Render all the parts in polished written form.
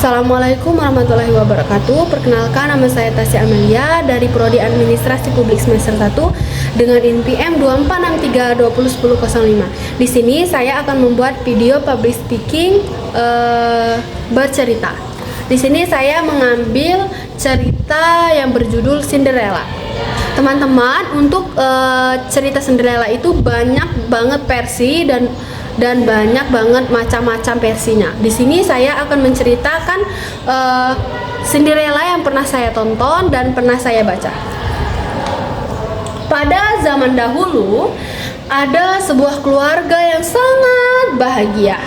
Assalamualaikum warahmatullahi wabarakatuh. Perkenalkan, nama saya Tasya Amelia dari Prodi Administrasi Publik semester 1 dengan NPM 2463201005. Di sini saya akan membuat video public speaking bercerita. Di sini saya mengambil cerita yang berjudul Cinderella. Teman-teman, untuk cerita Cinderella itu banyak banget versi dan banyak banget macam-macam versinya. Di sini saya akan menceritakan Cinderella yang pernah saya tonton dan pernah saya baca. Pada zaman dahulu ada sebuah keluarga yang sangat bahagia.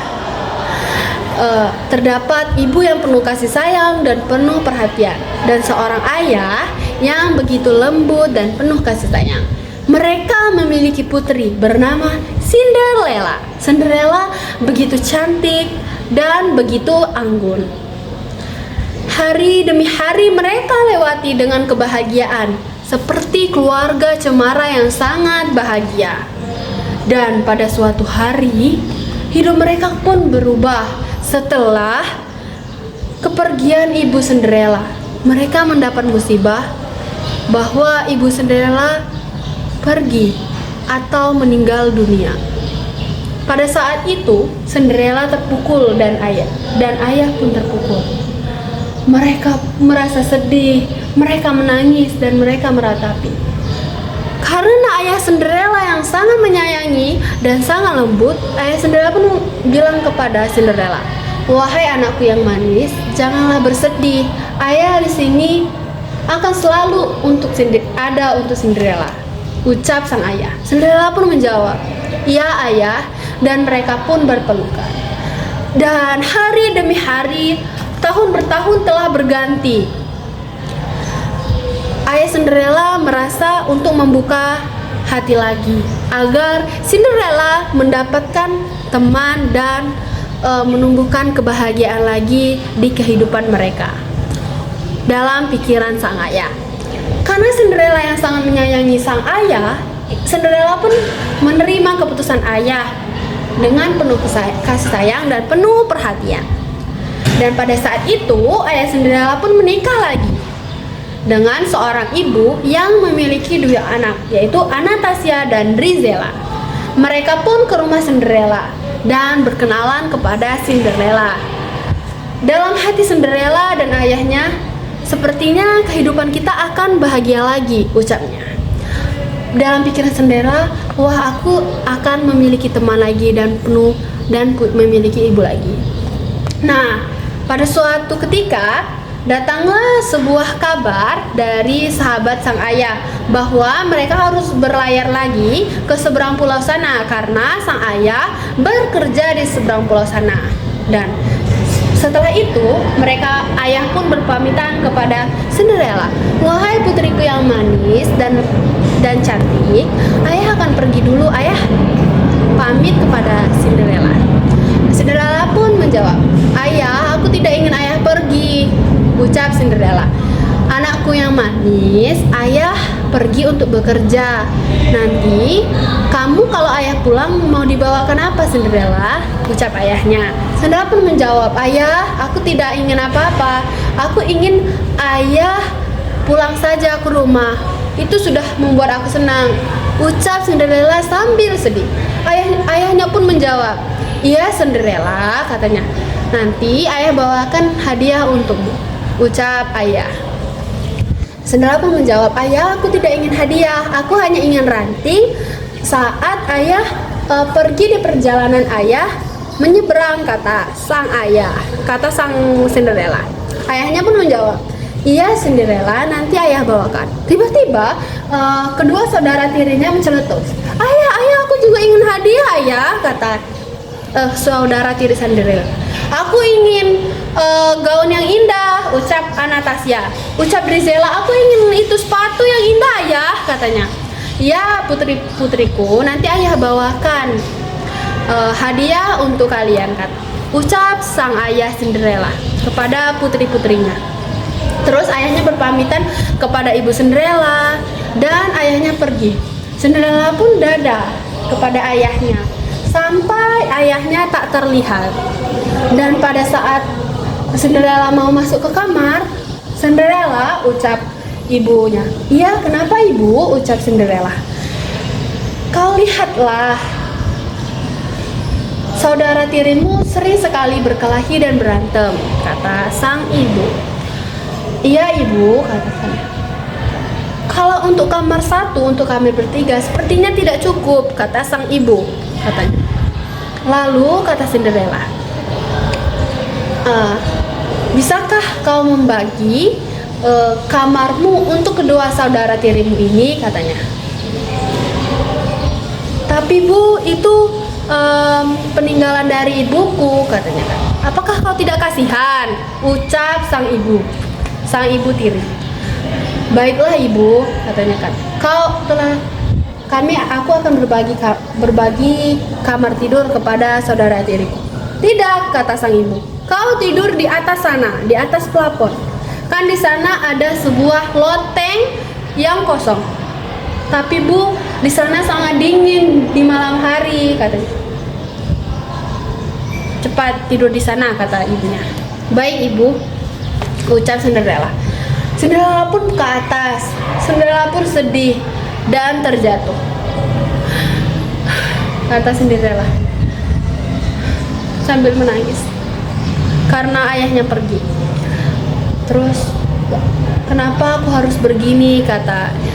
Terdapat ibu yang penuh kasih sayang dan penuh perhatian, dan seorang ayah yang begitu lembut dan penuh kasih sayang. Mereka memiliki putri bernama Cinderella. Cinderella begitu cantik dan begitu anggun. Hari demi hari mereka lewati dengan kebahagiaan, seperti keluarga cemara yang sangat bahagia. Dan pada suatu hari, hidup mereka pun berubah setelah kepergian ibu Cinderella. Mereka mendapat musibah bahwa ibu Cinderella pergi atau meninggal dunia. Pada saat itu Cinderella terpukul dan ayah pun terpukul. Mereka merasa sedih, mereka menangis dan mereka meratapi. Karena ayah Cinderella yang sangat menyayangi dan sangat lembut, ayah Cinderella pun bilang kepada Cinderella, "Wahai anakku yang manis, janganlah bersedih. Ayah di sini akan selalu ada untuk Cinderella," ucap sang ayah. Cinderella pun menjawab, "Iya ayah," dan mereka pun berpelukan. Dan hari demi hari, tahun bertahun telah berganti. Ayah Cinderella merasa untuk membuka hati lagi agar Cinderella mendapatkan teman dan menumbuhkan kebahagiaan lagi di kehidupan mereka. Dalam pikiran sang ayah, karena Cinderella yang sangat menyayangi sang ayah, Cinderella pun menerima keputusan ayah dengan penuh kasih sayang dan penuh perhatian. Dan pada saat itu, ayah Cinderella pun menikah lagi dengan seorang ibu yang memiliki dua anak, yaitu Anastasia dan Drizella. Mereka pun ke rumah Cinderella dan berkenalan kepada Cinderella. Dalam hati Cinderella dan ayahnya, "Sepertinya kehidupan kita akan bahagia lagi," ucapnya. Dalam pikiran Cinderella, "Wah, aku akan memiliki teman lagi dan memiliki ibu lagi." Nah, pada suatu ketika datanglah sebuah kabar dari sahabat sang ayah bahwa mereka harus berlayar lagi ke seberang pulau sana karena sang ayah bekerja di seberang pulau sana. Dan setelah itu, ayah pun berpamitan kepada Cinderella, "Wahai putriku yang manis dan cantik, ayah akan pergi dulu." Ayah pamit kepada Cinderella. Cinderella pun menjawab, "Ayah, aku tidak ingin ayah pergi," ucap Cinderella. "Anakku yang manis, ayah pergi untuk bekerja. Nanti kamu kalau ayah pulang mau dibawakan apa, Cinderella?" ucap ayahnya. Cinderella pun menjawab, "Ayah, aku tidak ingin apa-apa. Aku ingin ayah pulang saja ke rumah. Itu sudah membuat aku senang," ucap Cinderella sambil sedih. Ayahnya pun menjawab, "Iya Cinderella," katanya, "nanti ayah bawakan hadiah untukmu," ucap ayah. Cinderella pun menjawab, "Ayah, aku tidak ingin hadiah. Aku hanya ingin ranting saat ayah pergi di perjalanan ayah menyeberang," kata sang Cinderella. Ayahnya pun menjawab, "Iya Cinderella, nanti ayah bawakan." Tiba-tiba kedua saudara tirinya menceletus. Ayah, aku juga ingin hadiah ayah," kata saudara tiri Cinderella. "Aku ingin gaun yang indah," ucap Anastasia. Ucap Drizella, "Aku ingin itu sepatu yang indah ayah," katanya. "Ya putriku, nanti ayah bawakan hadiah untuk kalian," ucap sang ayah Cinderella kepada putri-putrinya. Terus ayahnya berpamitan kepada ibu Cinderella dan ayahnya pergi. Cinderella pun dadah kepada ayahnya sampai ayahnya tak terlihat. Dan pada saat Cinderella mau masuk ke kamar. Cinderella, ucap ibunya. Iya, kenapa ibu? Ucap Cinderella. Kau lihatlah, saudara tirimu sering sekali berkelahi dan berantem, kata sang ibu. Iya ibu, kata saya. Kalau untuk kamar satu, untuk kami bertiga, sepertinya tidak cukup, kata sang ibu, katanya. Lalu kata Cinderella, bisakah kau membagi kamarmu untuk kedua saudara tirimu ini, katanya. Tapi bu, itu peninggalan dari ibuku, katanya kan. Apakah kau tidak kasihan? Ucap sang ibu tiri. Baiklah ibu, katanya kan. Aku akan berbagi kamar tidur kepada saudara tiriku. Tidak, kata sang ibu. Kau tidur di atas sana, di atas plafon. Kan di sana ada sebuah loteng yang kosong. Tapi bu, di sana sangat dingin di malam hari, katanya. Cepat tidur di sana, kata ibunya. Baik ibu, ucap Cinderella. Cinderella pun ke atas. Cinderella pun sedih dan terjatuh. Kata Cinderella sambil menangis karena ayahnya pergi. Terus, kenapa aku harus begini, katanya.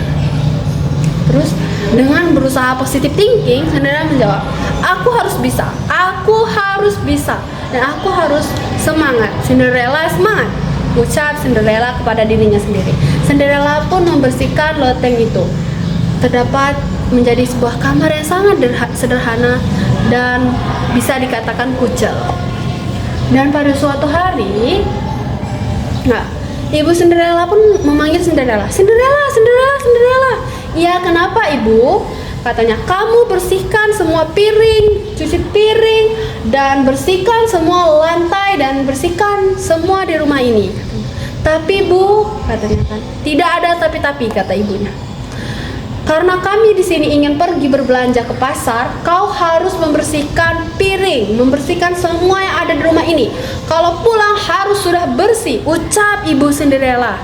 Terus dengan berusaha positive thinking, Cinderella menjawab, aku harus bisa, dan aku harus semangat. Cinderella semangat, ucap Cinderella kepada dirinya sendiri. Cinderella pun membersihkan loteng itu. Terdapat menjadi sebuah kamar yang sangat sederhana dan bisa dikatakan kucel. Dan pada suatu hari, ibu Cinderella pun memanggil Cinderella. Cinderella. Iya, kenapa ibu? Katanya, kamu bersihkan semua piring, cuci piring, dan bersihkan semua lantai, dan bersihkan semua di rumah ini. Tapi bu, katanya kan, tidak ada tapi-tapi, kata ibunya. Karena kami di sini ingin pergi berbelanja ke pasar, kau harus membersihkan piring, membersihkan semua yang ada di rumah ini. Kalau pulang harus sudah bersih, ucap ibu Cinderella.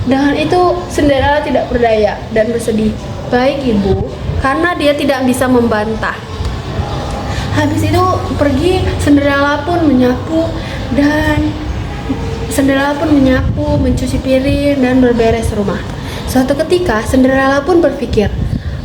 Dengan itu Cinderella tidak berdaya dan bersedih. Baik ibu, karena dia tidak bisa membantah. Habis itu pergi, Cinderella pun menyapu, mencuci piring dan berberes rumah. Suatu ketika Cinderella pun berpikir,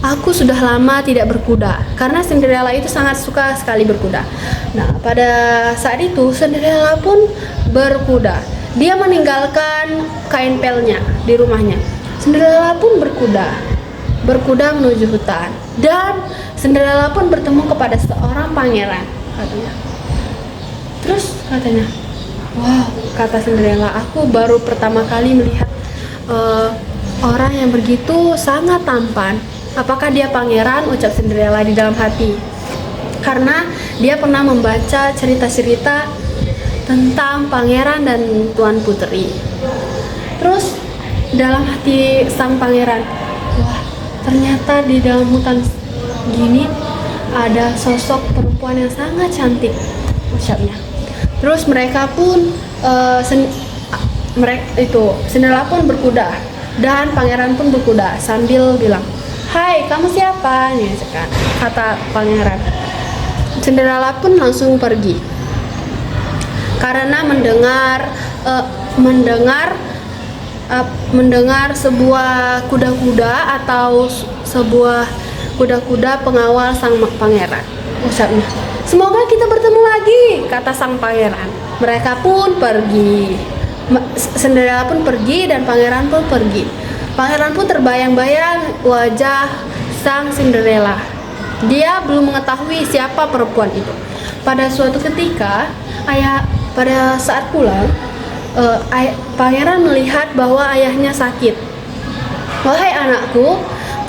aku sudah lama tidak berkuda, karena Cinderella itu sangat suka sekali berkuda. Nah, pada saat itu Cinderella pun berkuda. Dia meninggalkan kain pelnya di rumahnya. Cinderella pun berkuda menuju hutan, dan Cinderella pun bertemu kepada seorang pangeran, katanya. Terus katanya, wow, kata Cinderella, aku baru pertama kali melihat orang yang begitu sangat tampan. Apakah dia pangeran? Ucap Cinderella di dalam hati. Karena dia pernah membaca cerita-cerita tentang pangeran dan tuan putri. Terus dalam hati sang pangeran, wah, ternyata di dalam hutan gini ada sosok perempuan yang sangat cantik, ucapnya. Terus mereka pun Cinderella pun berkuda dan pangeran pun berkuda sambil bilang, hai, kamu siapa? Nih, kata pangeran. Cinderella pun langsung pergi karena mendengar sebuah kuda-kuda atau sebuah kuda-kuda pengawal sang pangeran. Ucapnya, semoga kita bertemu lagi, kata sang pangeran. Mereka pun pergi. Cinderella pun pergi dan pangeran pun pergi. Pangeran pun terbayang-bayang wajah sang Cinderella. Dia belum mengetahui siapa perempuan itu. Pada suatu ketika, pada saat pulang, pangeran melihat bahwa ayahnya sakit. Wahai anakku,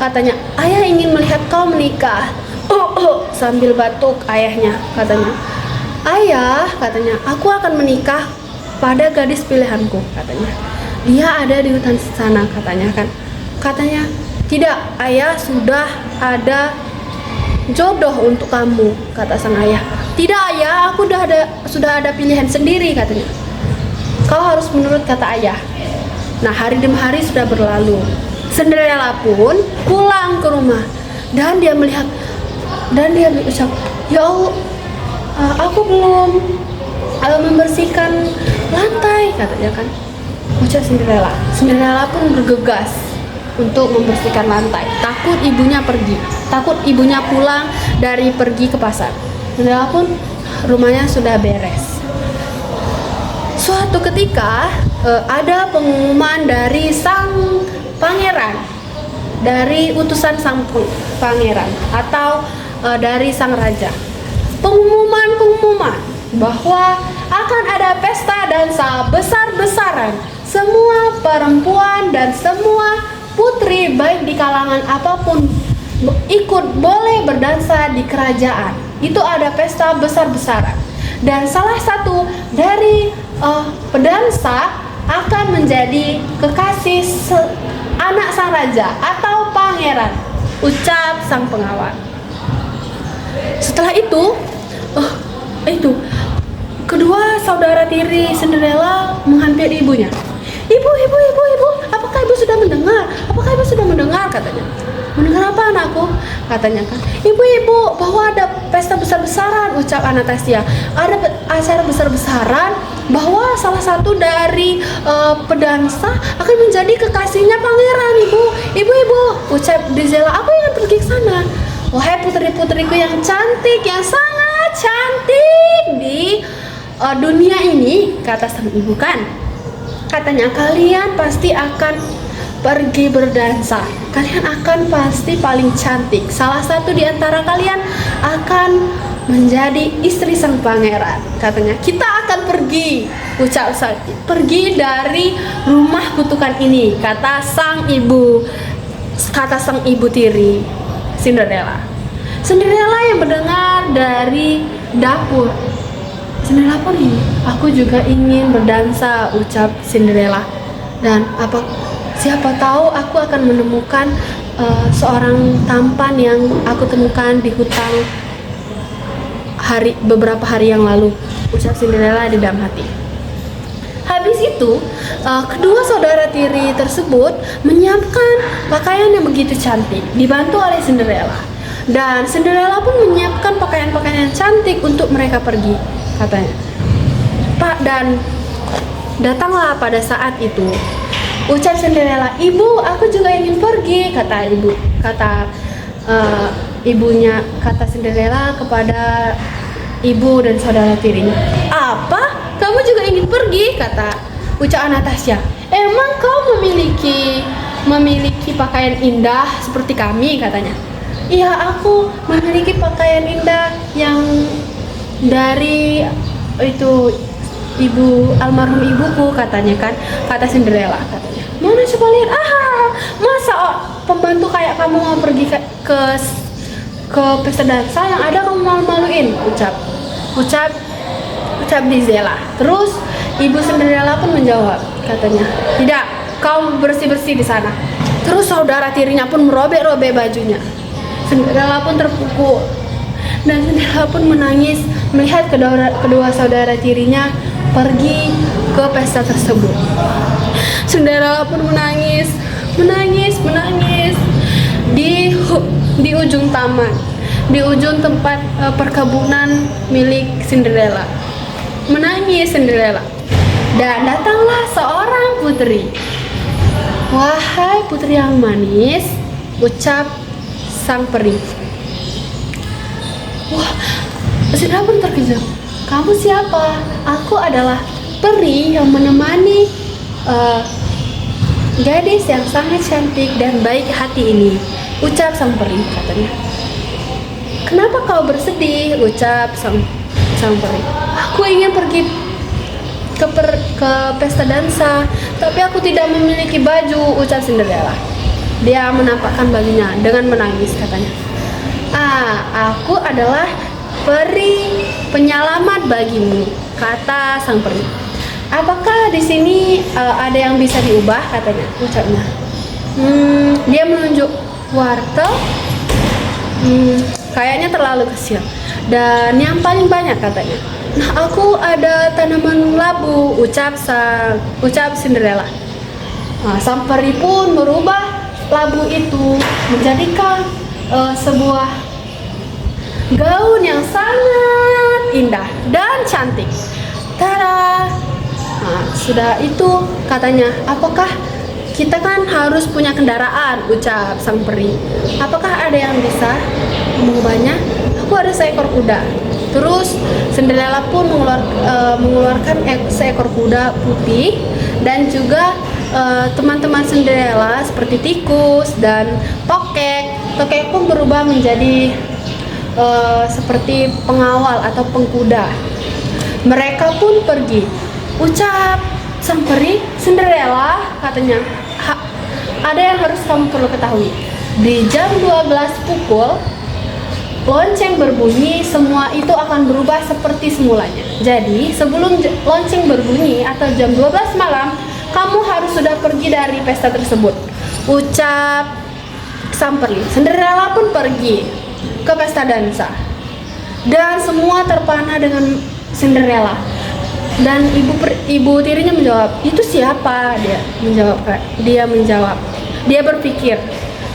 katanya, ayah ingin melihat kau menikah. Sambil batuk ayahnya, katanya. Ayah, katanya, aku akan menikah pada gadis pilihanku, katanya. Dia ada di hutan sana, katanya kan. Katanya, tidak, ayah, sudah ada jodoh untuk kamu, kata sang ayah. Tidak ayah, aku sudah ada pilihan sendiri, katanya. Kau harus menurut kata ayah. Nah, hari demi hari sudah berlalu. Cinderella pun pulang ke rumah dan dia melihat dan dia berucap, ya Allah, aku belum membersihkan lantai, katanya kan. Ucap Cinderella. Cinderella pun bergegas untuk membersihkan lantai. Takut ibunya pergi, takut ibunya pulang dari pergi ke pasar. Cinderella pun rumahnya sudah beres. Suatu ketika ada pengumuman dari sang pangeran, dari utusan sang pangeran atau dari sang raja. Pengumuman bahwa akan ada pesta dansa besar-besaran. Semua perempuan dan semua putri baik di kalangan apapun ikut boleh berdansa di kerajaan. Itu ada pesta besar-besaran. Dan salah satu dari pedansa akan menjadi kekasih anak sang raja atau pangeran, ucap sang pengawal. Setelah itu, kedua saudara tiri Cinderella menghampiri ibunya. Ibu, apakah ibu sudah mendengar? Apakah ibu sudah mendengar? Katanya. Mendengar apa, anakku? Katanya kan. Ibu, bahwa ada pesta besar-besaran, ucap Anastasia. Ada acara besar-besaran bahwa salah satu dari pedansa akan menjadi kekasihnya pangeran, ibu. Ibu, ucap Drizella. Aku ingin pergi ke sana. Wahai putri-putriku yang cantik, yang sangat cantik di dunia ini, kata sang ibu kan. Katanya, kalian pasti akan pergi berdansa. Kalian akan pasti paling cantik. Salah satu di antara kalian akan menjadi istri sang pangeran. Katanya, kita akan pergi, ucap Sakti. Pergi dari rumah kutukan ini, kata sang ibu tiri Cinderella. Cinderella yang mendengar dari dapur. Cinderella pun ini, aku juga ingin berdansa, ucap Cinderella. Dan siapa tahu aku akan menemukan seorang tampan yang aku temukan di hutan beberapa hari yang lalu, ucap Cinderella di dalam hati. Habis itu, kedua saudara tiri tersebut menyiapkan pakaian yang begitu cantik, dibantu oleh Cinderella. Dan Cinderella pun menyiapkan pakaian-pakaian yang cantik untuk mereka pergi, katanya. Dan datanglah pada saat itu, ucap Cinderella, ibu, aku juga ingin pergi, kata ibunya, kata Cinderella kepada ibu dan saudara tirinya. Apa? Kamu juga ingin pergi? Kata ucap Anastasia. Emang kau memiliki pakaian indah seperti kami? Katanya. Iya, aku memiliki pakaian indah yang dari itu almarhum ibuku, katanya kan, kata Cinderella. Katanya, mana coba lihat. Masa pembantu kayak kamu mau pergi ke pesta dansa, yang ada kamu malu-maluin, ucap Drizella. Terus ibu Cinderella pun menjawab, katanya, tidak, kau bersih-bersih di sana. Terus saudara tirinya pun merobek-robek bajunya. Cinderella pun terpukul dan Cinderella pun menangis melihat kedua saudara tirinya pergi ke pesta tersebut. Cinderella pun menangis di ujung taman, di ujung tempat perkebunan milik Cinderella. Menangis Cinderella. Dan datanglah seorang putri. Wahai putri yang manis, ucap sang peri. Wah, Cinderella pun terkejut. Kamu siapa? Aku adalah peri yang menemani gadis yang sangat cantik dan baik hati ini, ucap sang peri, katanya. Kenapa kau bersedih? Ucap sang peri. Aku ingin pergi ke pesta dansa, tapi aku tidak memiliki baju, ucap Cinderella. Dia menampakkan bajunya dengan menangis, katanya. Aku adalah peri penyelamat bagimu, kata sang peri. Apakah di sini ada yang bisa diubah, katanya, ucapnya. Dia menunjuk wortel. Kayaknya terlalu kecil. Dan yang paling banyak, katanya. Nah, aku ada tanaman labu, ucap Cinderella. Nah, sang peri pun merubah labu itu menjadikan sebuah gaun yang sangat indah dan cantik. Tada! Nah, sudah itu katanya, apakah kita kan harus punya kendaraan, ucap sang peri. Apakah ada yang bisa mengubahnya? Aku ada seekor kuda. Terus Cinderella pun mengeluarkan seekor kuda putih, dan juga teman-teman Cinderella seperti tikus dan tokek. Tokek pun berubah menjadi seperti pengawal atau pengkuda. Mereka pun pergi. Ucap sang peri, Cinderella katanya, ada yang harus kamu perlu ketahui. Di jam 12 pukul lonceng berbunyi, semua itu akan berubah seperti semulanya. Jadi sebelum lonceng berbunyi atau jam 12 malam, kamu harus sudah pergi dari pesta tersebut, ucap sang peri. Cinderella pun pergi ke pesta dansa, dan semua terpana dengan Cinderella. Dan ibu tirinya menjawab, itu siapa? Dia berpikir,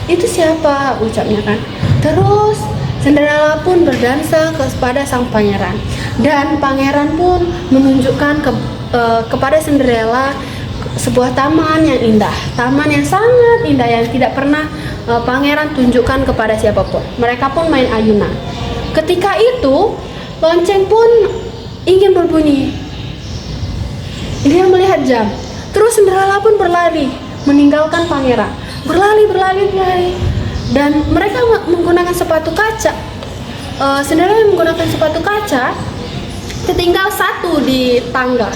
itu siapa, ucapnya kan. Terus Cinderella pun berdansa kepada sang pangeran, dan pangeran pun menunjukkan kepada Cinderella sebuah taman yang indah, taman yang sangat indah yang tidak pernah pangeran tunjukkan kepada siapapun. Mereka pun main ayunan. Ketika itu lonceng pun ingin berbunyi. Dia melihat jam. Terus Cinderella pun berlari meninggalkan pangeran. Berlari. Dan mereka menggunakan sepatu kaca. Cinderella menggunakan sepatu kaca, tertinggal satu di tangga.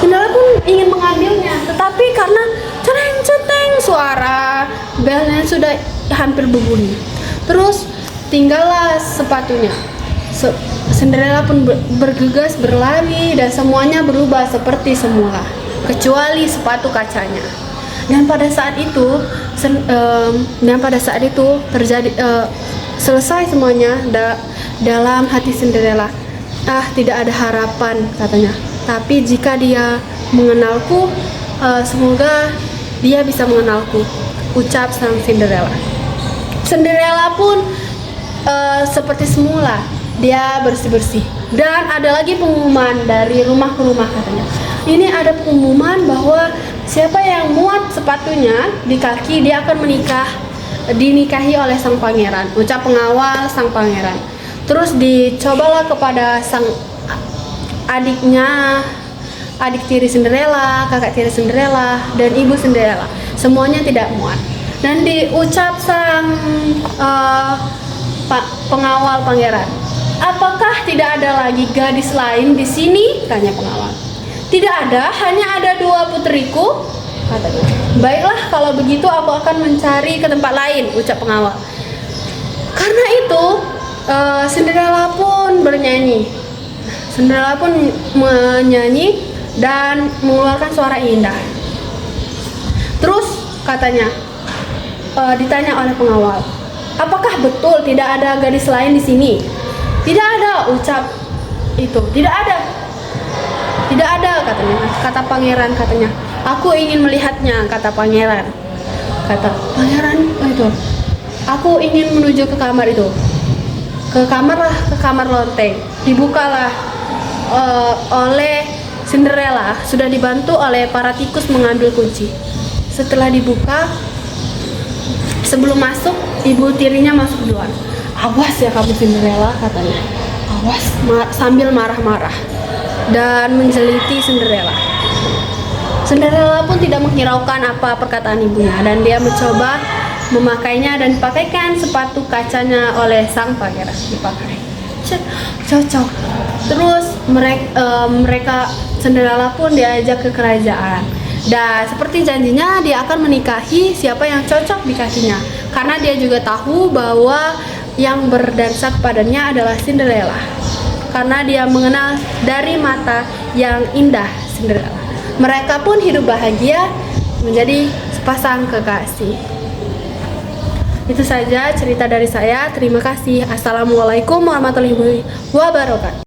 Cinderella pun ingin mengambilnya, tetapi karena ceteng suara belnya sudah hampir berbunyi. Terus tinggallah sepatunya. Cinderella pun bergegas berlari, dan semuanya berubah seperti semula kecuali sepatu kacanya. Dan pada saat itu terjadi selesai semuanya dalam hati Cinderella. Tidak ada harapan, katanya. Tapi jika dia mengenalku, semoga dia bisa mengenalku, ucap sang Cinderella. Cinderella pun seperti semula, dia bersih-bersih. Dan ada lagi pengumuman dari rumah ke rumah, katanya. Ini ada pengumuman bahwa siapa yang muat sepatunya di kaki, dia akan dinikahi oleh sang pangeran, ucap pengawal sang pangeran. Terus dicobalah kepada sang adiknya, adik tiri Cinderella, kakak tiri Cinderella, dan ibu Cinderella. Semuanya tidak muat. Dan diucap sang pengawal pangeran, apakah tidak ada lagi gadis lain di sini? Tanya pengawal. Tidak ada, hanya ada 2 putriku, katanya. Baiklah, kalau begitu aku akan mencari ke tempat lain, ucap pengawal. Karena itu Cinderella pun bernyanyi. Cinderella pun menyanyi dan mengeluarkan suara indah. Terus katanya, ditanya oleh pengawal, apakah betul tidak ada gadis lain di sini? Tidak ada, ucap itu. Tidak ada, katanya. Kata pangeran, katanya. Aku ingin melihatnya, kata pangeran. Kata pangeran, itu. Aku ingin menuju ke kamar itu. Ke kamar lonteng. Dibukalah oleh Cinderella, sudah dibantu oleh para tikus mengambil kunci. Setelah dibuka, sebelum masuk, ibu tirinya masuk duluan. Awas ya kamu Cinderella, katanya. Awas, sambil marah-marah dan menjeliti Cinderella. Cinderella pun tidak menghiraukan apa perkataan ibunya, dan dia mencoba memakainya, dan dipakaikan sepatu kacanya oleh sang pangeran. Dipakai, cocok. Terus mereka Cinderella pun diajak ke kerajaan, dan seperti janjinya dia akan menikahi siapa yang cocok di kakinya, karena dia juga tahu bahwa yang berdansa kepadanya adalah Cinderella, karena dia mengenal dari mata yang indah Cinderella. Mereka pun hidup bahagia menjadi sepasang kekasih. Itu saja cerita dari saya. Terima kasih. Assalamualaikum warahmatullahi wabarakatuh.